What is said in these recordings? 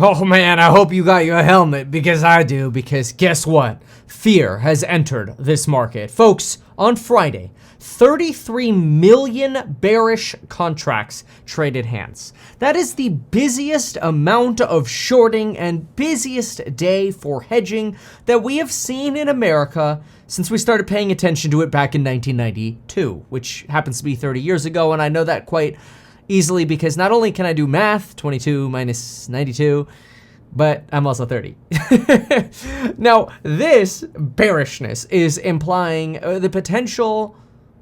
Oh man, I hope you got your helmet, because I do, because guess what? Fear has entered this market. Folks, on Friday, 33 million bearish contracts traded hands. That is the busiest amount of shorting and busiest day for hedging that we have seen in America since we started paying attention to it back in 1992, which happens to be 30 years ago, and I know that quite easily because not only can I do math, 22 minus 92, but I'm also 30. Now, this bearishness is implying the potential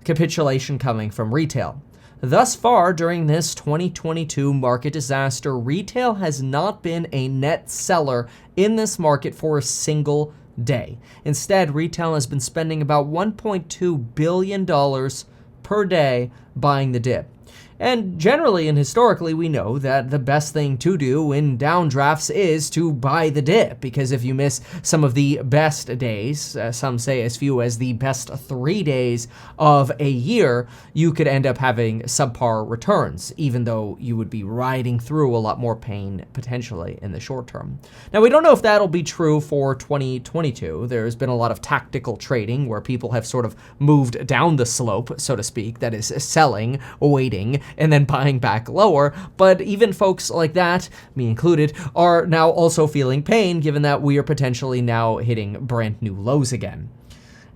capitulation coming from retail. Thus far, during this 2022 market disaster, retail has not been a net seller in this market for a single day. Instead, retail has been spending about $1.2 billion per day buying the dip. And generally and historically, we know that the best thing to do in downdrafts is to buy the dip, because if you miss some of the best days, some say as few as the best 3 days of a year, you could end up having subpar returns, even though you would be riding through a lot more pain potentially in the short term. Now, we don't know if that'll be true for 2022. There's been a lot of tactical trading where people have sort of moved down the slope, so to speak, that is selling, waiting, and then buying back lower. But even folks like that, me included, are now also feeling pain, given that we are potentially now hitting brand new lows again.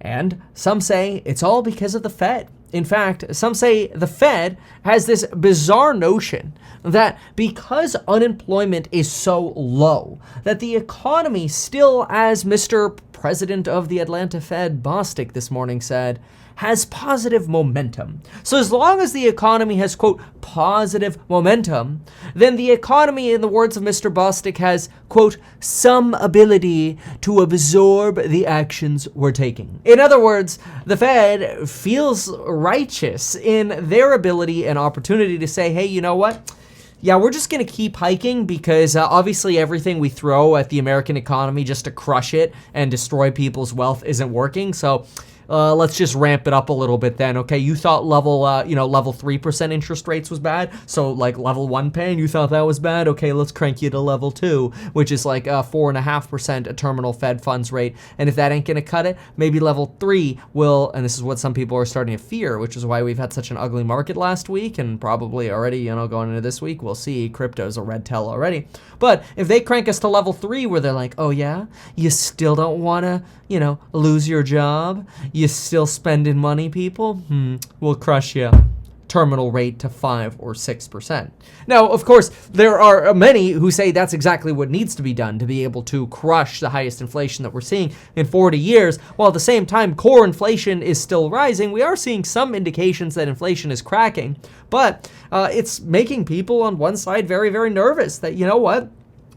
And some say it's all because of the Fed. In fact, some say the Fed has this bizarre notion that because unemployment is so low, that the economy still, as Mr. President of the Atlanta Fed, Bostic, this morning said, has positive momentum. So as long as the economy has, quote, positive momentum, then the economy, in the words of Mr. Bostic, has, quote, some ability to absorb the actions we're taking. In other words, the Fed feels righteous in their ability and opportunity to say, hey, you know what? Yeah, we're just going to keep hiking because obviously everything we throw at the American economy just to crush it and destroy people's wealth isn't working. So let's just ramp it up a little bit then. Okay, you thought level 3% interest rates was bad. So like level 1 paying, you thought that was bad. Okay, let's crank you to level 2, which is like 4.5% terminal Fed funds rate. And if that ain't going to cut it, maybe level 3 will, and this is what some people are starting to fear, which is why we've had such an ugly market last week and probably already, going into this week, we'll see crypto's a red tell already. But if they crank us to level 3 where they're like, oh yeah, you still don't want to, lose your job? You still spending money, people? We'll crush you. Terminal rate to 5 or 6%. Now, of course, there are many who say that's exactly what needs to be done to be able to crush the highest inflation that we're seeing in 40 years, while at the same time core inflation is still rising. We are seeing some indications that inflation is cracking, but it's making people on one side very, very nervous that, you know what?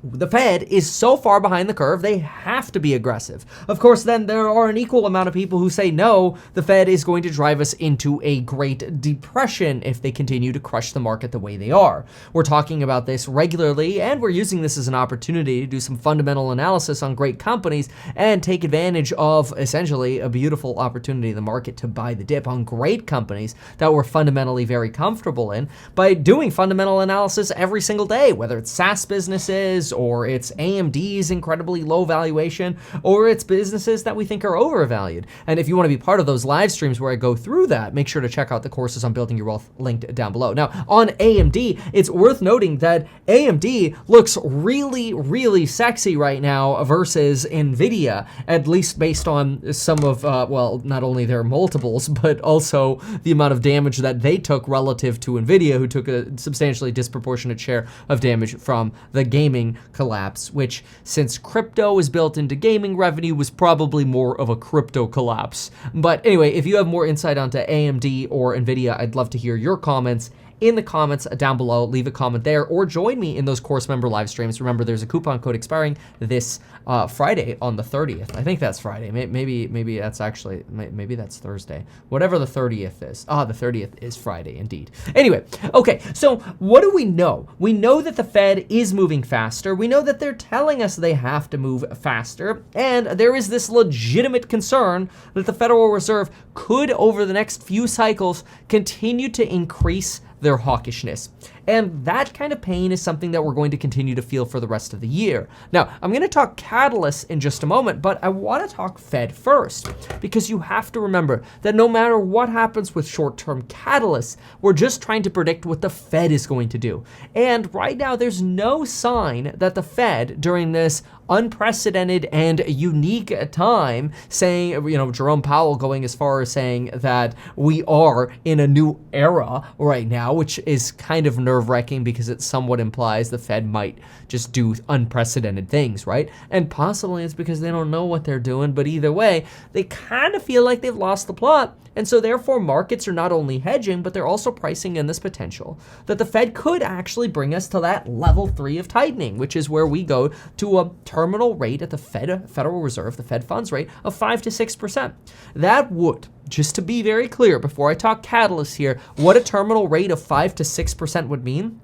The Fed is so far behind the curve, they have to be aggressive. Of course, then there are an equal amount of people who say, no, the Fed is going to drive us into a Great Depression if they continue to crush the market the way they are. We're talking about this regularly, and we're using this as an opportunity to do some fundamental analysis on great companies and take advantage of essentially a beautiful opportunity in the market to buy the dip on great companies that we're fundamentally very comfortable in by doing fundamental analysis every single day, whether it's SaaS businesses, or it's AMD's incredibly low valuation, or it's businesses that we think are overvalued. And if you want to be part of those live streams where I go through that, make sure to check out the courses on building your wealth linked down below. Now, on AMD, it's worth noting that AMD looks really, really sexy right now versus NVIDIA, at least based on some of, not only their multiples, but also the amount of damage that they took relative to NVIDIA, who took a substantially disproportionate share of damage from the gaming collapse, which, since crypto is built into gaming revenue, was probably more of a crypto collapse. But anyway, if you have more insight onto AMD or NVIDIA, I'd love to hear your comments in the comments down below. Leave a comment there or join me in those course member live streams. Remember, there's a coupon code expiring this Friday on the 30th. I think that's Friday. Maybe that's actually, maybe that's Thursday. Whatever the 30th is. The 30th is Friday indeed. Anyway, okay, so what do we know? We know that the Fed is moving faster. We know that they're telling us they have to move faster. And there is this legitimate concern that the Federal Reserve could, over the next few cycles, continue to increase their hawkishness. And that kind of pain is something that we're going to continue to feel for the rest of the year. Now, I'm going to talk catalysts in just a moment, but I want to talk Fed first, because you have to remember that no matter what happens with short-term catalysts, we're just trying to predict what the Fed is going to do. And right now, there's no sign that the Fed, during this unprecedented and unique time, saying, Jerome Powell going as far as saying that we are in a new era right now, which is kind of nerve-wracking because it somewhat implies the Fed might just do unprecedented things, right? And possibly it's because they don't know what they're doing, but either way, they kind of feel like they've lost the plot. And so therefore markets are not only hedging, but they're also pricing in this potential that the Fed could actually bring us to that level 3 of tightening, which is where we go to a terminal rate at the Federal Reserve, the Fed funds rate of 5 to 6%. That would, just to be very clear before I talk catalysts here, what a terminal rate of 5 to 6% would mean.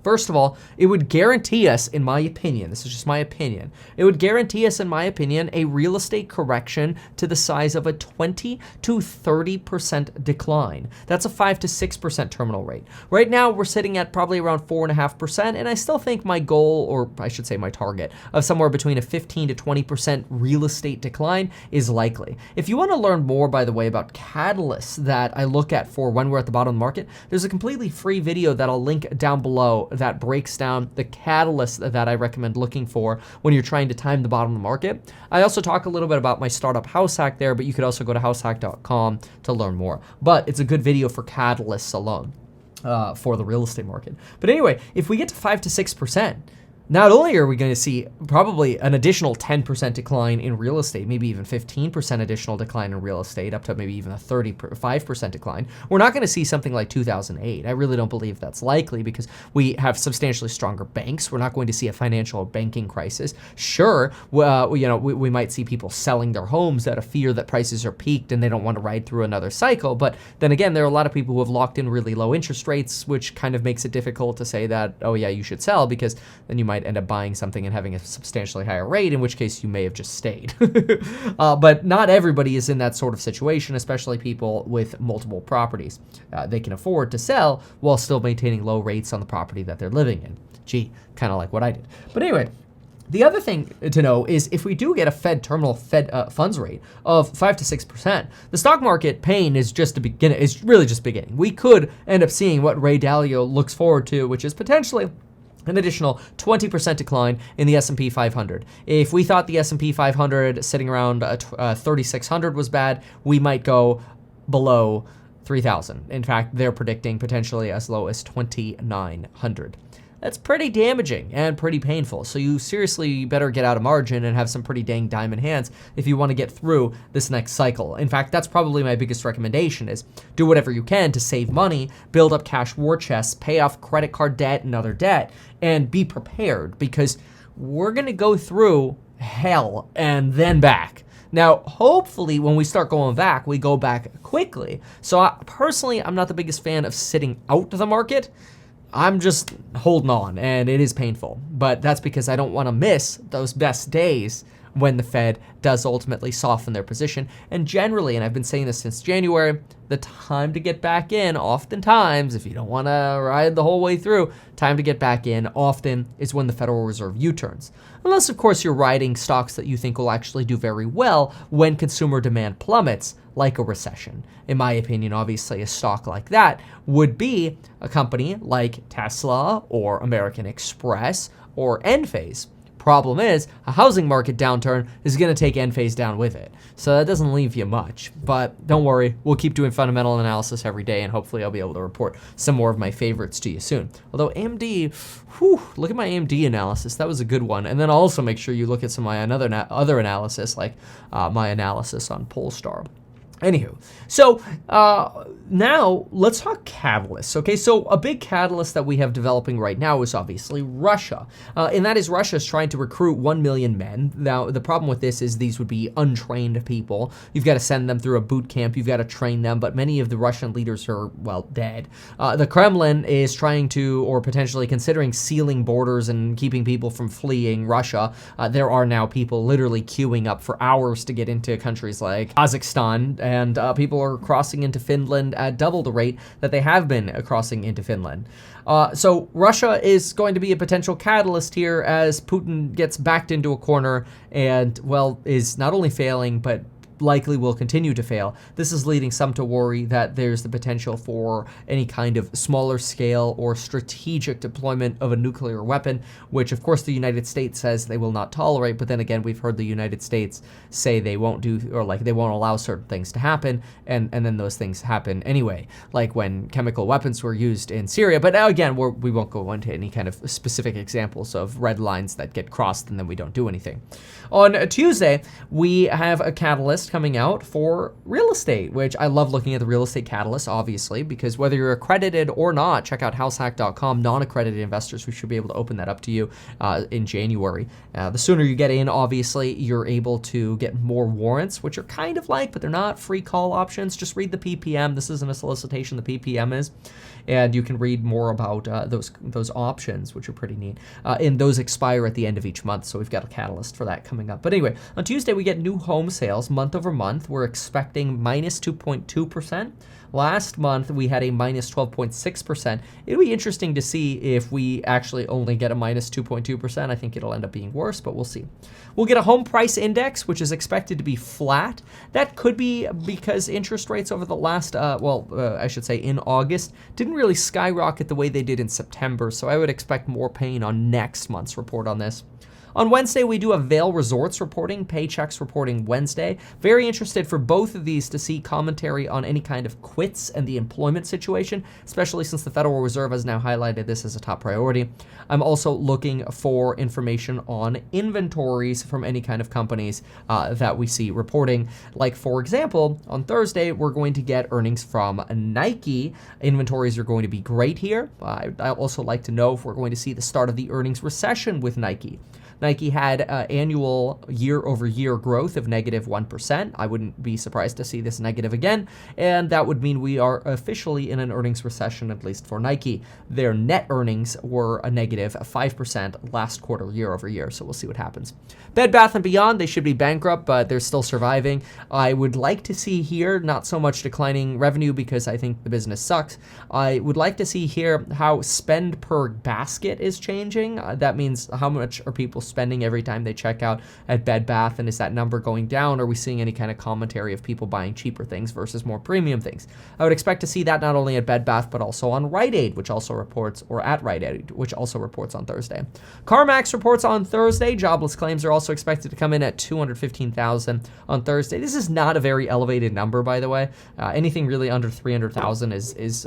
First of all, it would guarantee us, in my opinion, this is just my opinion, it would guarantee us, in my opinion, a real estate correction to the size of a 20 to 30% decline. That's a 5 to 6% terminal rate. Right now, we're sitting at probably around 4.5%, and I still think my goal, or I should say my target, of somewhere between a 15 to 20% real estate decline is likely. If you want to learn more, by the way, about catalysts that I look at for when we're at the bottom of the market, there's a completely free video that I'll link down below that breaks down the catalyst that I recommend looking for when you're trying to time the bottom of the market. I also talk a little bit about my startup house hack there, but you could also go to househack.com to learn more. But it's a good video for catalysts alone for the real estate market. But anyway, if we get to 5 to 6%, not only are we going to see probably an additional 10% decline in real estate, maybe even 15% additional decline in real estate, up to maybe even a 35% decline, we're not going to see something like 2008. I really don't believe that's likely because we have substantially stronger banks. We're not going to see a financial banking crisis. Sure, we might see people selling their homes out of fear that prices are peaked and they don't want to ride through another cycle. But then again, there are a lot of people who have locked in really low interest rates, which kind of makes it difficult to say that, oh yeah, you should sell, because then you might end up buying something and having a substantially higher rate, in which case you may have just stayed. But not everybody is in that sort of situation, especially people with multiple properties. They can afford to sell while still maintaining low rates on the property that they're living in. Gee, kind of like what I did. But anyway, the other thing to know is if we do get a terminal Fed funds rate of 5 to 6%, the stock market pain is just the beginning. Is really just beginning. We could end up seeing what Ray Dalio looks forward to, which is potentially an additional 20% decline in the S&P 500. If we thought the S&P 500 sitting around 3,600 was bad, we might go below 3,000. In fact, they're predicting potentially as low as 2,900. That's pretty damaging and pretty painful. So you seriously better get out of margin and have some pretty dang diamond hands if you want to get through this next cycle. In fact, that's probably my biggest recommendation is do whatever you can to save money, build up cash war chests, pay off credit card debt and other debt, and be prepared because we're going to go through hell and then back. Now, hopefully, when we start going back, we go back quickly. So personally, I'm not the biggest fan of sitting out the market. I'm just holding on, and it is painful. But that's because I don't want to miss those best days when the Fed does ultimately soften their position. And generally, and I've been saying this since January, the time to get back in, oftentimes, if you don't want to ride the whole way through, time to get back in often is when the Federal Reserve U-turns. Unless, of course, you're riding stocks that you think will actually do very well when consumer demand plummets, like a recession. In my opinion, obviously, a stock like that would be a company like Tesla or American Express or Enphase. Problem is, a housing market downturn is going to take Enphase down with it. So that doesn't leave you much. But don't worry, we'll keep doing fundamental analysis every day, and hopefully I'll be able to report some more of my favorites to you soon. Although AMD, look at my AMD analysis. That was a good one. And then also make sure you look at some of my other analysis, like my analysis on Polestar. Anywho, so now let's talk catalysts, okay? So a big catalyst that we have developing right now is obviously Russia, and that is Russia is trying to recruit 1 million men. Now, the problem with this is these would be untrained people. You've got to send them through a boot camp. You've got to train them, but many of the Russian leaders are, well, dead. The Kremlin is trying to, or potentially considering sealing borders and keeping people from fleeing Russia. There are now people literally queuing up for hours to get into countries like Kazakhstan and people are crossing into Finland at double the rate that they have been crossing into Finland. So Russia is going to be a potential catalyst here as Putin gets backed into a corner and, well, is not only failing, but likely will continue to fail. This is leading some to worry that there's the potential for any kind of smaller scale or strategic deployment of a nuclear weapon, which of course the United States says they will not tolerate, but then again, we've heard the United States say they won't do, or like they won't allow certain things to happen, and then those things happen anyway, like when chemical weapons were used in Syria. But now again, we won't go into any kind of specific examples of red lines that get crossed and then we don't do anything. On Tuesday, we have a catalyst coming out for real estate, which I love looking at the real estate catalyst, obviously, because whether you're accredited or not, check out househack.com. Non-accredited investors, we should be able to open that up to you in January. The sooner you get in, obviously, you're able to get more warrants, which are kind of like, but they're not free call options. Just read the PPM. This isn't a solicitation, the PPM is. And you can read more about those options, which are pretty neat. And those expire at the end of each month, so we've got a catalyst for that coming up. But anyway, on Tuesday, we get new home sales month over month. We're expecting minus 2.2%. Last month, we had a minus 12.6%. It'll be interesting to see if we actually only get a minus 2.2%. I think it'll end up being worse, but we'll see. We'll get a home price index, which is expected to be flat. That could be because interest rates over the last, I should say in August, didn't really skyrocket the way they did in September, so I would expect more pain on next month's report on this. On Wednesday, we do have Vail Resorts reporting, Paychex reporting Wednesday. Very interested for both of these to see commentary on any kind of quits and the employment situation, especially since the Federal Reserve has now highlighted this as a top priority. I'm also looking for information on inventories from any kind of companies that we see reporting. Like, for example, on Thursday, we're going to get earnings from Nike. Inventories are going to be great here. I'd also like to know if we're going to see the start of the earnings recession with Nike. Nike had annual year-over-year growth of negative 1%. I wouldn't be surprised to see this negative again, and that would mean we are officially in an earnings recession, at least for Nike. Their net earnings were a negative 5% last quarter, year-over-year, so we'll see what happens. Bed Bath & Beyond, they should be bankrupt, but they're still surviving. I would like to see here not so much declining revenue because I think the business sucks. I would like to see here how spend per basket is changing. That means how much are people spending every time they check out at Bed Bath, and is that number going down? Are we seeing any kind of commentary of people buying cheaper things versus more premium things? I would expect to see that not only at Bed Bath, but also on Rite Aid, which also reports, or at Rite Aid, which also reports on Thursday. CarMax reports on Thursday. Jobless claims are also expected to come in at 215,000 on Thursday. This is not a very elevated number, by the way. Anything really under 300,000 is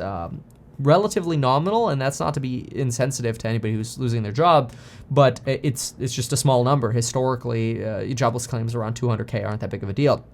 relatively nominal, and that's not to be insensitive to anybody who's losing their job, but it's just a small number. Historically, jobless claims around 200K aren't that big of a deal.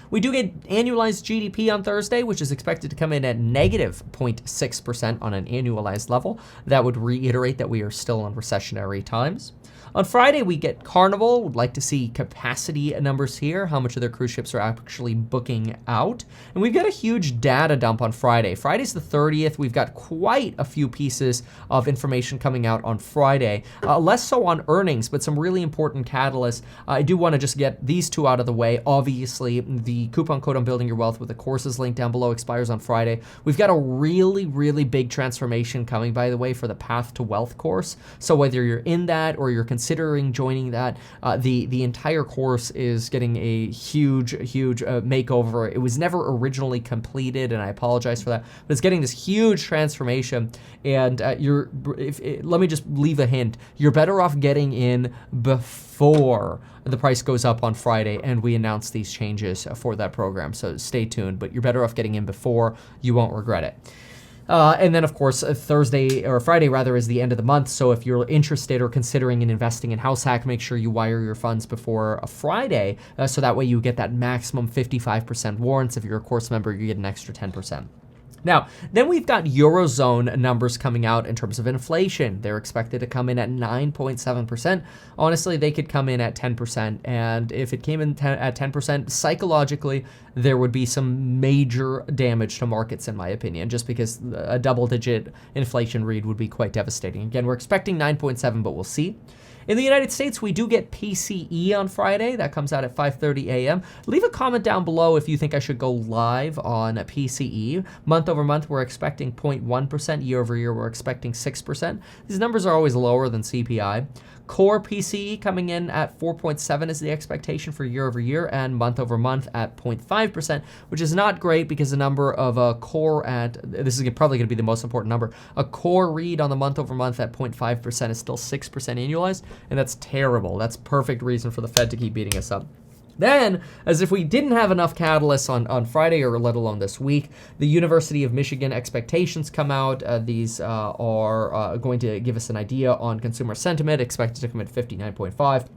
We do get annualized GDP on Thursday, which is expected to come in at negative 0.6% on an annualized level. That would reiterate that we are still in recessionary times. On Friday, we get Carnival. Would like to see capacity numbers here, how much of their cruise ships are actually booking out. And we've got a huge data dump on Friday. Friday's the 30th. We've got quite a few pieces of information coming out on Friday. Less so on earnings, but some really important catalysts. I do want to just get these two out of the way. Obviously, the coupon code on Building Your Wealth with the courses link down below expires on Friday. We've got a really, really big transformation coming, by the way, for the Path to Wealth course. So whether you're in that or you're considering joining that, the entire course is getting a huge makeover. It was never originally completed, and I apologize for that, but it's getting this huge transformation. And let me just leave a hint. You're better off getting in before the price goes up on Friday and we announce these changes for that program. So stay tuned, but you're better off getting in before. You won't regret it. And then, of course, Friday is the end of the month. So if you're interested or considering in investing in HouseHack, make sure you wire your funds before a Friday. So that way you get that maximum 55% warrants. If you're a course member, you get an extra 10%. Now, then we've got Eurozone numbers coming out in terms of inflation. They're expected to come in at 9.7%. Honestly, they could come in at 10%. And if it came in at 10%, psychologically, there would be some major damage to markets, in my opinion, just because a double-digit inflation read would be quite devastating. Again, we're expecting 9.7, but we'll see. In the United States, we do get PCE on Friday. That comes out at 5:30 a.m. Leave a comment down below if you think I should go live on PCE. Month over month, we're expecting 0.1%. Year over year, we're expecting 6%. These numbers are always lower than CPI. Core PCE coming in at 4.7 is the expectation for year over year, and month over month at 0.5%, which is not great because the number of core at, this is probably going to be the most important number, a core read on the month over month at 0.5% is still 6% annualized, and that's terrible. That's perfect reason for the Fed to keep beating us up. Then, as if we didn't have enough catalysts on Friday, or let alone this week, the University of Michigan expectations come out. These are going to give us an idea on consumer sentiment, expected to come at 59.5.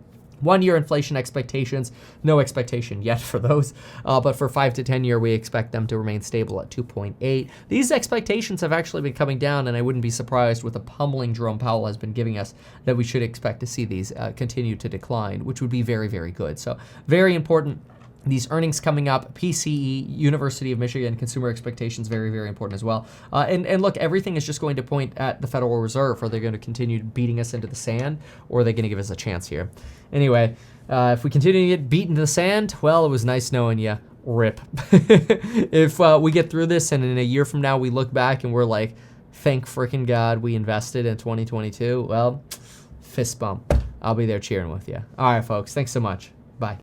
1 year inflation expectations, no expectation yet for those, but for 5 to 10 year, we expect them to remain stable at 2.8. These expectations have actually been coming down, and I wouldn't be surprised with the pummeling Jerome Powell has been giving us that we should expect to see these continue to decline, which would be very, very good. So very important. These earnings coming up, PCE, University of Michigan, consumer expectations, very, very important as well. And look, everything is just going to point at the Federal Reserve. Are they going to continue beating us into the sand, or are they going to give us a chance here? Anyway, if we continue to get beat into the sand, well, it was nice knowing you. RIP. If we get through this and in a year from now we look back and we're like, thank freaking God we invested in 2022, well, fist bump. I'll be there cheering with you. All right, folks. Thanks so much. Bye.